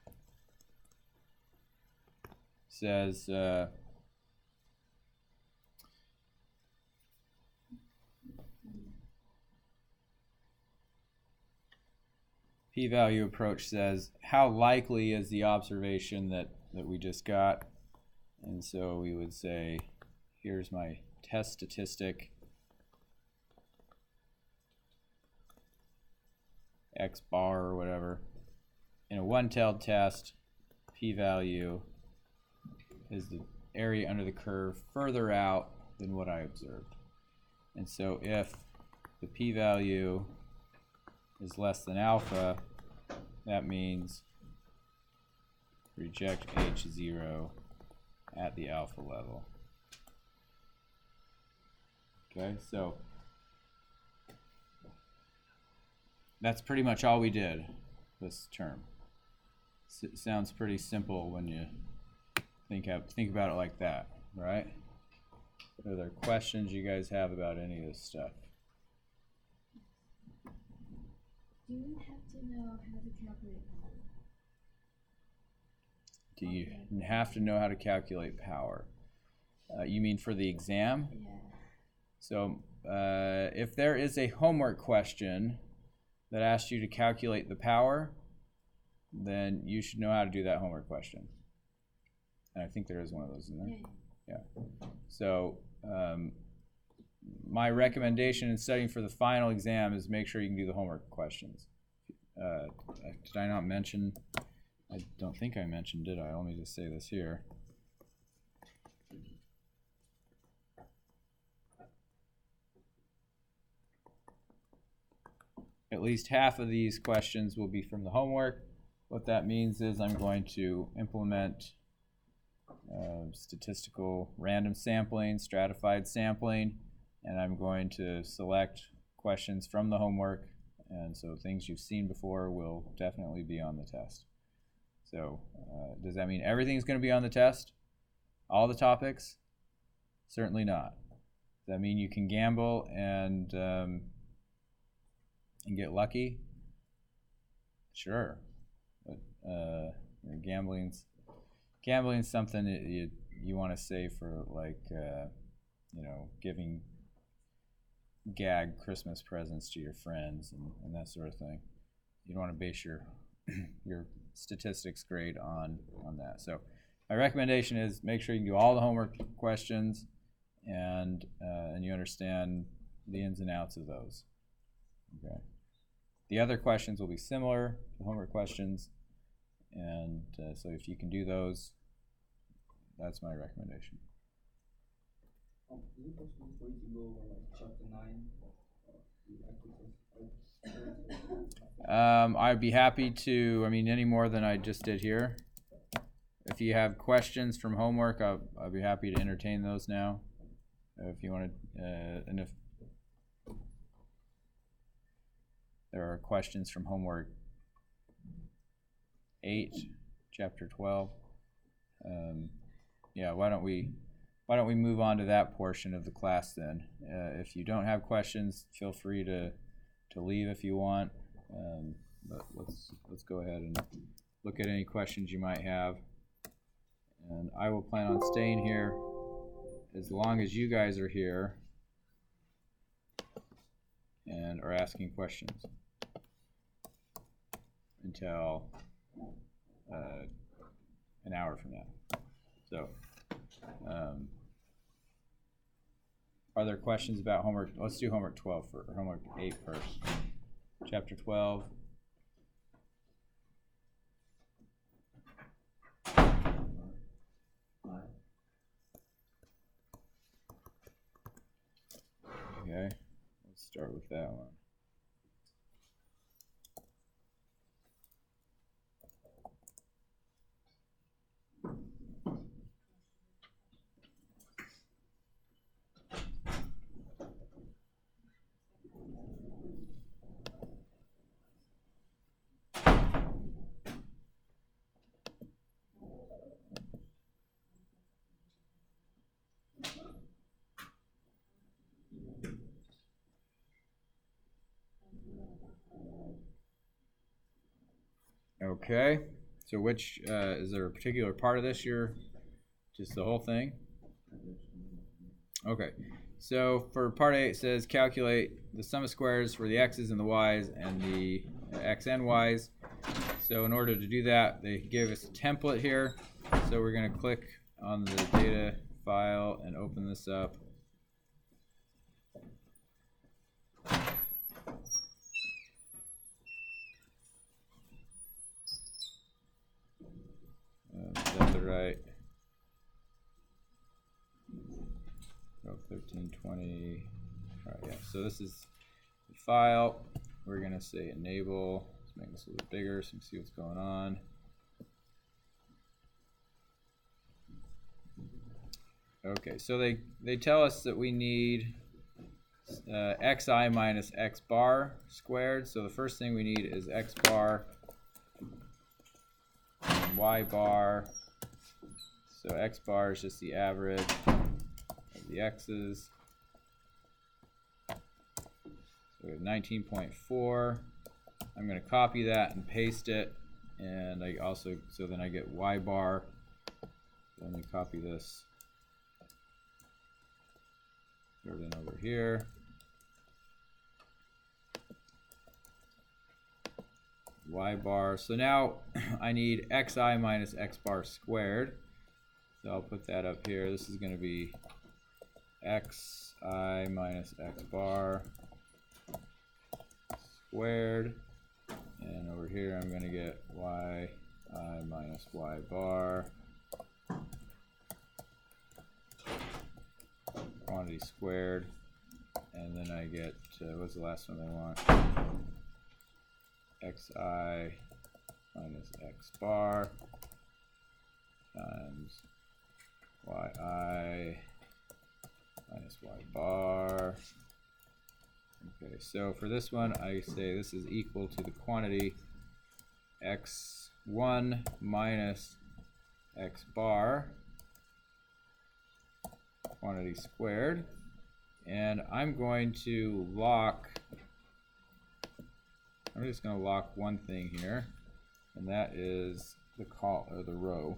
says p-value approach says how likely is the observation that we just got, and so we would say here's my test statistic x bar or whatever. In a one-tailed test, p-value is the area under the curve further out than what I observed. And so if the p-value is less than alpha, that means reject H0 at the alpha level. Okay, so that's pretty much all we did this term. It sounds pretty simple when you think about it like that, right? Are there questions you guys have about any of this stuff? Do you have to know how to calculate power? Do you have to know how to calculate power? You mean for the exam? Yeah. So if there is a homework question that asks you to calculate the power, then you should know how to do that homework question. And I think there is one of those in there. Yeah. So my recommendation in studying for the final exam is make sure you can do the homework questions. Did I not mention? I don't think I mentioned, did I? Let me just say this here. At least half of these questions will be from the homework. What that means is I'm going to implement statistical random sampling, stratified sampling, and I'm going to select questions from the homework, and so things you've seen before will definitely be on the test. So does that mean everything's going to be on the test? All the topics? Certainly not. Does that mean you can gamble and get lucky? Sure, but gambling's something that you want to save for, like giving gag Christmas presents to your friends and that sort of thing. You don't want to base your your statistics grade on that. So my recommendation is make sure you can do all the homework questions and you understand the ins and outs of those. Okay. The other questions will be similar to homework questions, and so if you can do those, that's my recommendation. Is it possible for you to go over like chapter 9? I'd be happy to, any more than I just did here. If you have questions from homework, I'll be happy to entertain those now. If you want to, and if there are questions from homework 8, chapter 12, yeah, why don't we move on to that portion of the class then? If you don't have questions, feel free to leave if you want. But let's go ahead and look at any questions you might have. And I will plan on staying here as long as you guys are here and are asking questions until an hour from now. So are there questions about homework? Let's do homework 12 for homework 8 first. Chapter 12. Okay, let's start with that one. Okay, so which, is there a particular part of this you're, just the whole thing? Okay, so for part A it says calculate the sum of squares for the x's and the y's and the x and y's. So in order to do that, they gave us a template here. So we're going to click on the data file and open this up. Is that the right? 1320. All right, yeah. So this is the file. We're going to say enable. Let's make this a little bigger so you can see what's going on. Okay, so they tell us that we need xi minus x bar squared. So the first thing we need is x bar and y bar. So x bar is just the average of the x's. So we have 19.4. I'm going to copy that and paste it, and I also, so then I get y bar. Let me copy this. Throw it in over here. Y bar. So now I need xi minus x bar squared. So I'll put that up here. This is going to be xi minus x bar squared. And over here I'm going to get yi minus y bar quantity squared. And then I get, what's the last one I want? xi minus x bar times yi minus y bar. Okay, so for this one I say this is equal to the quantity x1 minus x bar quantity squared, and I'm going to lock, I'm just going to lock one thing here, and that is the the row.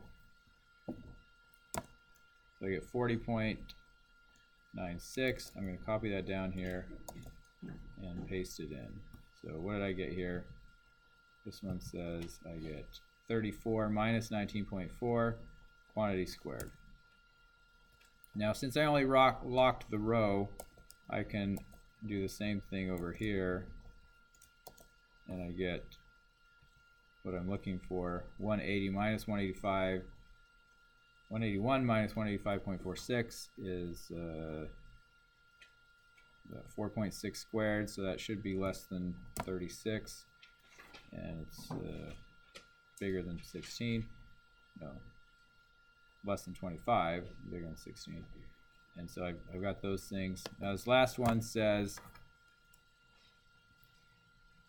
So I get 40.96. I'm going to copy that down here and paste it in. So what did I get here? This one says I get 34 minus 19.4 quantity squared. Now since I only locked the row, I can do the same thing over here, and I get what I'm looking for. 180 minus 185, 181 minus 185.46 is 4.6 squared, so that should be less than 36, and it's bigger than 16. No, less than 25, bigger than 16. And so I've got those things. Now this last one says,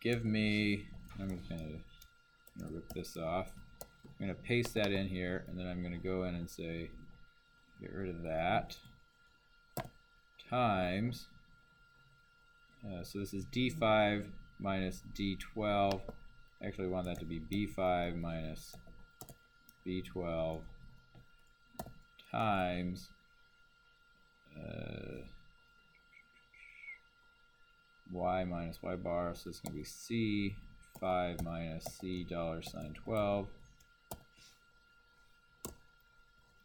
give me, I'm just going to rip this off. I'm going to paste that in here, and then I'm going to go in and say, get rid of that, times, so this is D5 minus D12. I actually want that to be B5 minus B12 times y minus y bar, so it's going to be C5 minus C $12.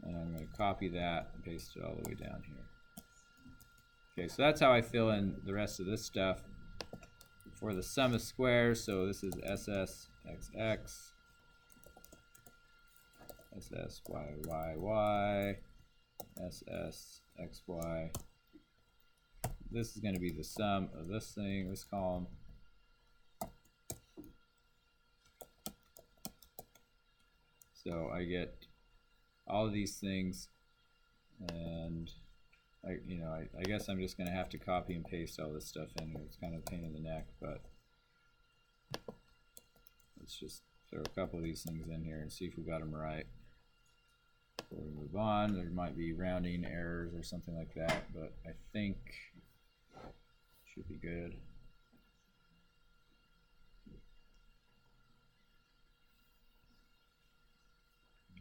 And I'm going to copy that and paste it all the way down here. Okay, so that's how I fill in the rest of this stuff for the sum of squares. So this is SSXX, SSYYY, SSXY. this is going to be the sum of this thing, this column. So I get all of these things, and I guess I'm just going to have to copy and paste all this stuff in here. It's kind of a pain in the neck, but let's just throw a couple of these things in here and see if we got them right. Before we move on, there might be rounding errors or something like that, but I think it should be good.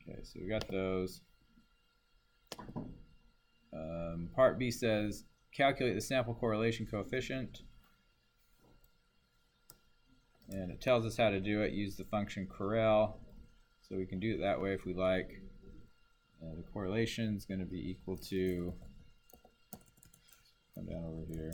Okay, so we got those. Part B says calculate the sample correlation coefficient, and it tells us how to do it. Use the function correl, so we can do it that way if we like. The correlation is going to be equal to, come down over here,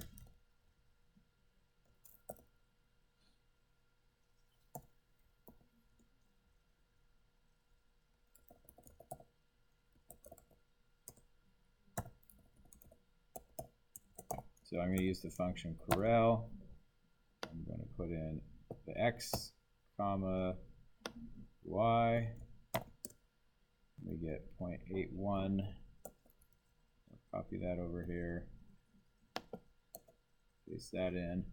so I'm going to use the function correl. I'm going to put in the x, comma, y. We get 0.81. I'll copy that over here. Paste that in.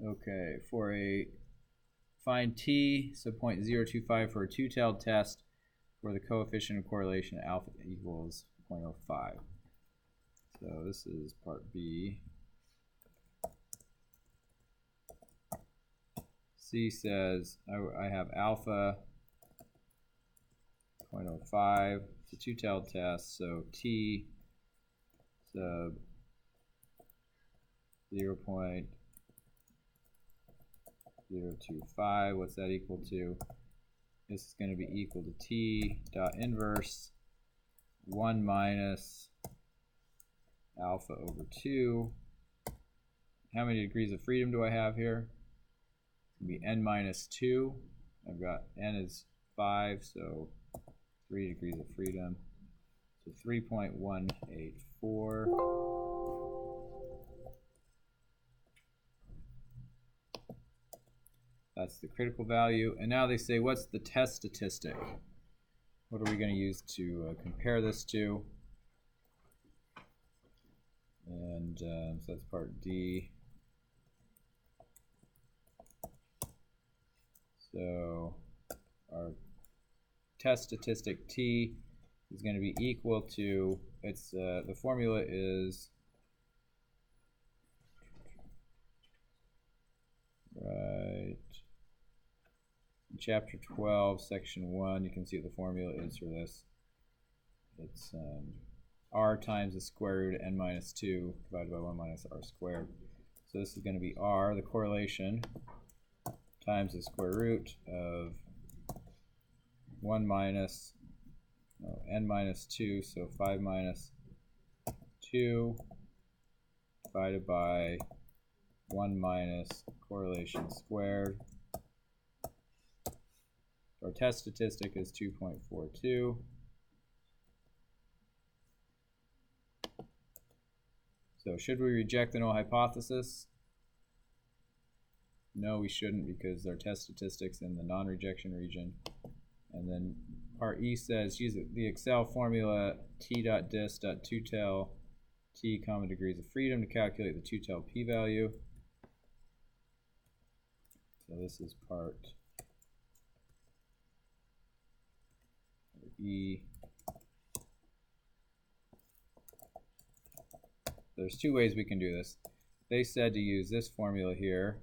Okay, for a find t, so 0.025 for a two-tailed test for the coefficient of correlation alpha equals 0.05. So this is part B. C says I have alpha 0.05. It's a two-tailed test, so t sub 0.025. What's that equal to? This is going to be equal to t dot inverse 1 minus alpha over 2. How many degrees of freedom do I have here? It's going to be n minus 2. I've got n is 5, so 3 degrees of freedom. So 3.184. That's the critical value. And now they say, what's the test statistic? What are we going to use to compare this to? And so that's part D. So our test statistic T is going to be equal to, it's the formula is right in chapter 12 section 1. You can see what the formula is for this. It's r times the square root of n minus 2 divided by 1 minus r squared. So this is going to be r, the correlation, times the square root of 1 minus n minus 2, so 5 minus 2 divided by 1 minus correlation squared. Our test statistic is 2.42. So should we reject the null hypothesis? No, we shouldn't, because there are test statistics in the non-rejection region. And then part E says use the Excel formula t.dis.2tail t common degrees of freedom to calculate the two-tailed p-value. So this is part E. There's two ways we can do this. They said to use this formula here,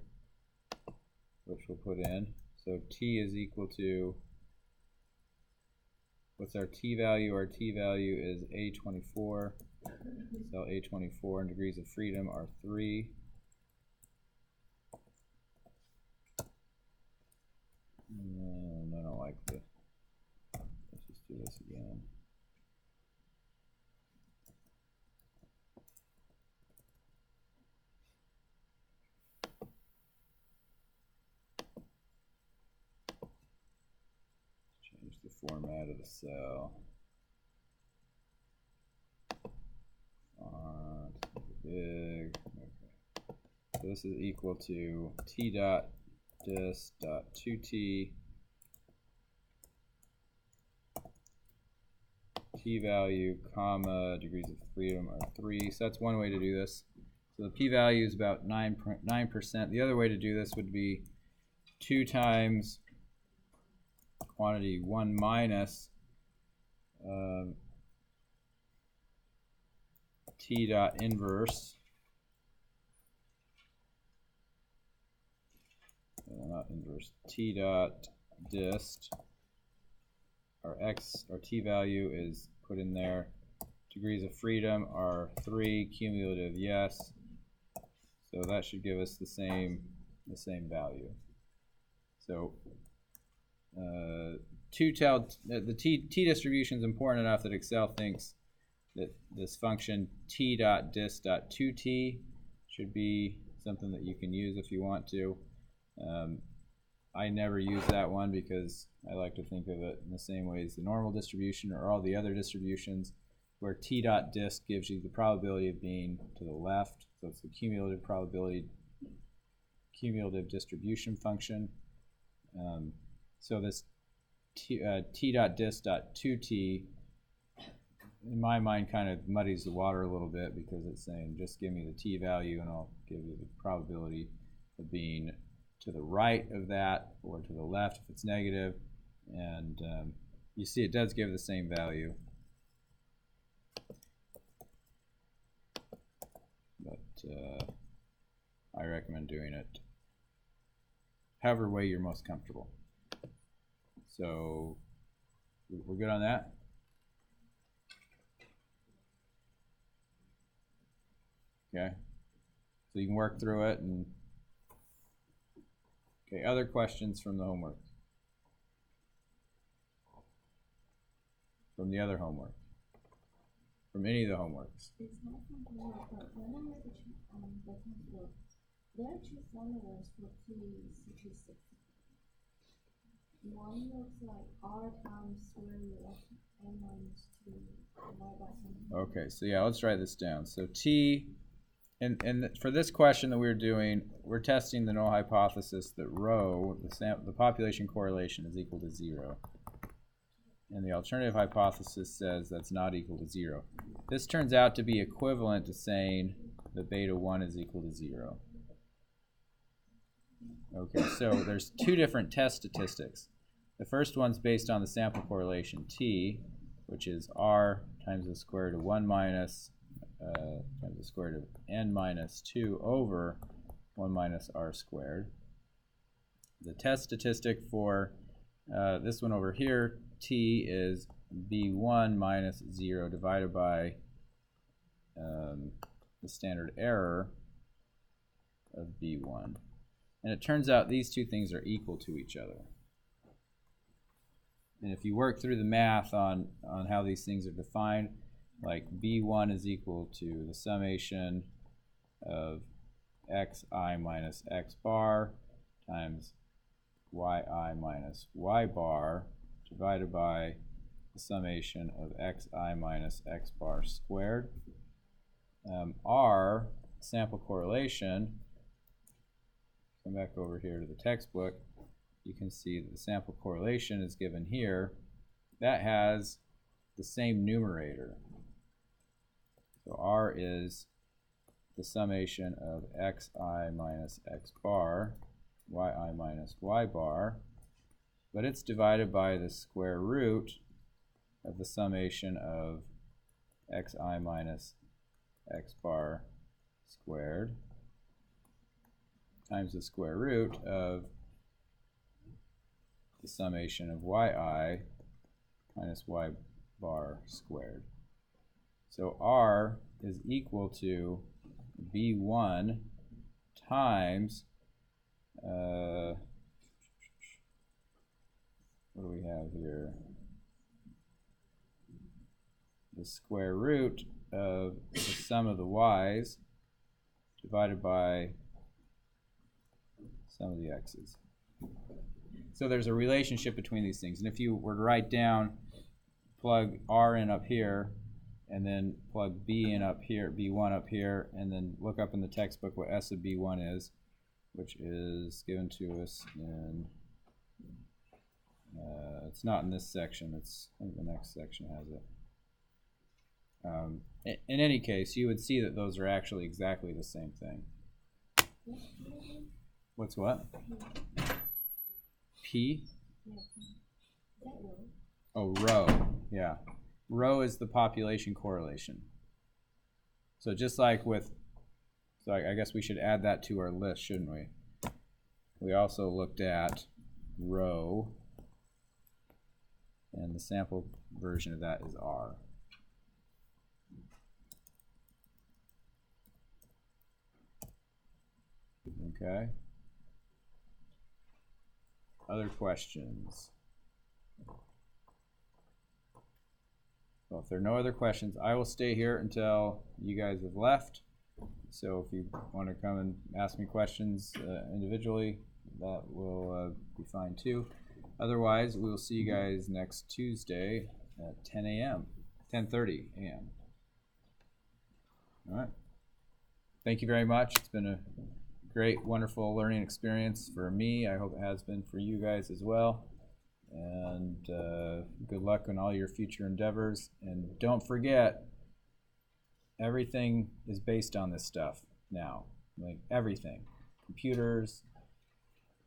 which we'll put in. So t is equal to, what's our t-value? Our t-value is A24. So A24 and degrees of freedom are 3. And I don't like the, let's just do this again. Change the format of the cell. Font, big, this is equal to t dot dis dot 2t p-value, comma, degrees of freedom are 3. So that's one way to do this. So the p-value is about 9%. The other way to do this would be 2 times quantity 1 minus t dot inverse, not inverse, t dot dist. Our t value is put in there. Degrees of freedom are 3, cumulative, yes. So that should give us the same value. So the t distribution is important enough that Excel thinks that this function t dot dis dot 2t should be something that you can use if you want to. I never use that one because I like to think of it in the same way as the normal distribution or all the other distributions, where t dot dist gives you the probability of being to the left. So it's the cumulative distribution function. So this t dot dist dot 2t, in my mind, kind of muddies the water a little bit because it's saying just give me the t value and I'll give you the probability of being to the right of that or to the left if it's negative. And you see it does give the same value. But I recommend doing it however way you're most comfortable. So we're good on that? Okay. So you can work through it. And okay, other questions from the homework? From the other homework? From any of the homeworks? It's not from homework, but when I read the textbook, there are two formulas for P66. One looks like R times square root of n minus 2 divided by something. Okay, so yeah, let's write this down. So T, and for this question that we're doing, we're testing the null hypothesis that rho, the population correlation, is equal to 0. And the alternative hypothesis says that's not equal to 0. This turns out to be equivalent to saying that beta 1 is equal to 0. Okay, so there's two different test statistics. The first one's based on the sample correlation T, which is R times the square root of 1 minus times the square root of n minus 2 over 1 minus r squared. The test statistic for this one over here, T, is B1 minus 0 divided by the standard error of B1. And it turns out these two things are equal to each other. And if you work through the math on how these things are defined, like B1 is equal to the summation of xi minus x bar times yi minus y bar divided by the summation of xi minus x bar squared. R, sample correlation, come back over here to the textbook, you can see that the sample correlation is given here. That has the same numerator. So R is the summation of xi minus x bar, yi minus y bar, but it's divided by the square root of the summation of xi minus x bar squared times the square root of the summation of yi minus y bar squared. So R is equal to B1 times, what do we have here? The square root of the sum of the y's divided by sum of the x's. So there's a relationship between these things. And if you were to write down, plug R in up here, and then plug B in up here, B1 up here, and then look up in the textbook what S of B1 is, which is given to us in, it's not in this section, it's, I think the next section has it. In any case, you would see that those are actually exactly the same thing. What's what? P? Oh, rho, yeah. Rho is the population correlation. So just like with, so I guess we should add that to our list, shouldn't we? We also looked at rho, and the sample version of that is R. Okay. Other questions? Well, if there are no other questions, I will stay here until you guys have left. So if you want to come and ask me questions individually, that will be fine too. Otherwise, we will see you guys next Tuesday at 10 a.m., 10:30 a.m. All right. Thank you very much. It's been a great, wonderful learning experience for me. I hope it has been for you guys as well. And good luck on all your future endeavors. And don't forget, everything is based on this stuff now. Like everything. Computers,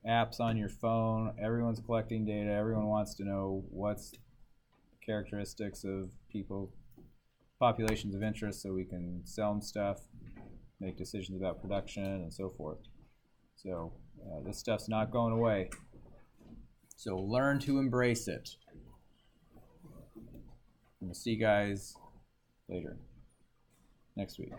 apps on your phone, everyone's collecting data. Everyone wants to know what's the characteristics of people, populations of interest, so we can sell them stuff, make decisions about production, and so forth. So this stuff's not going away. So learn to embrace it. And we'll see you guys later, next week.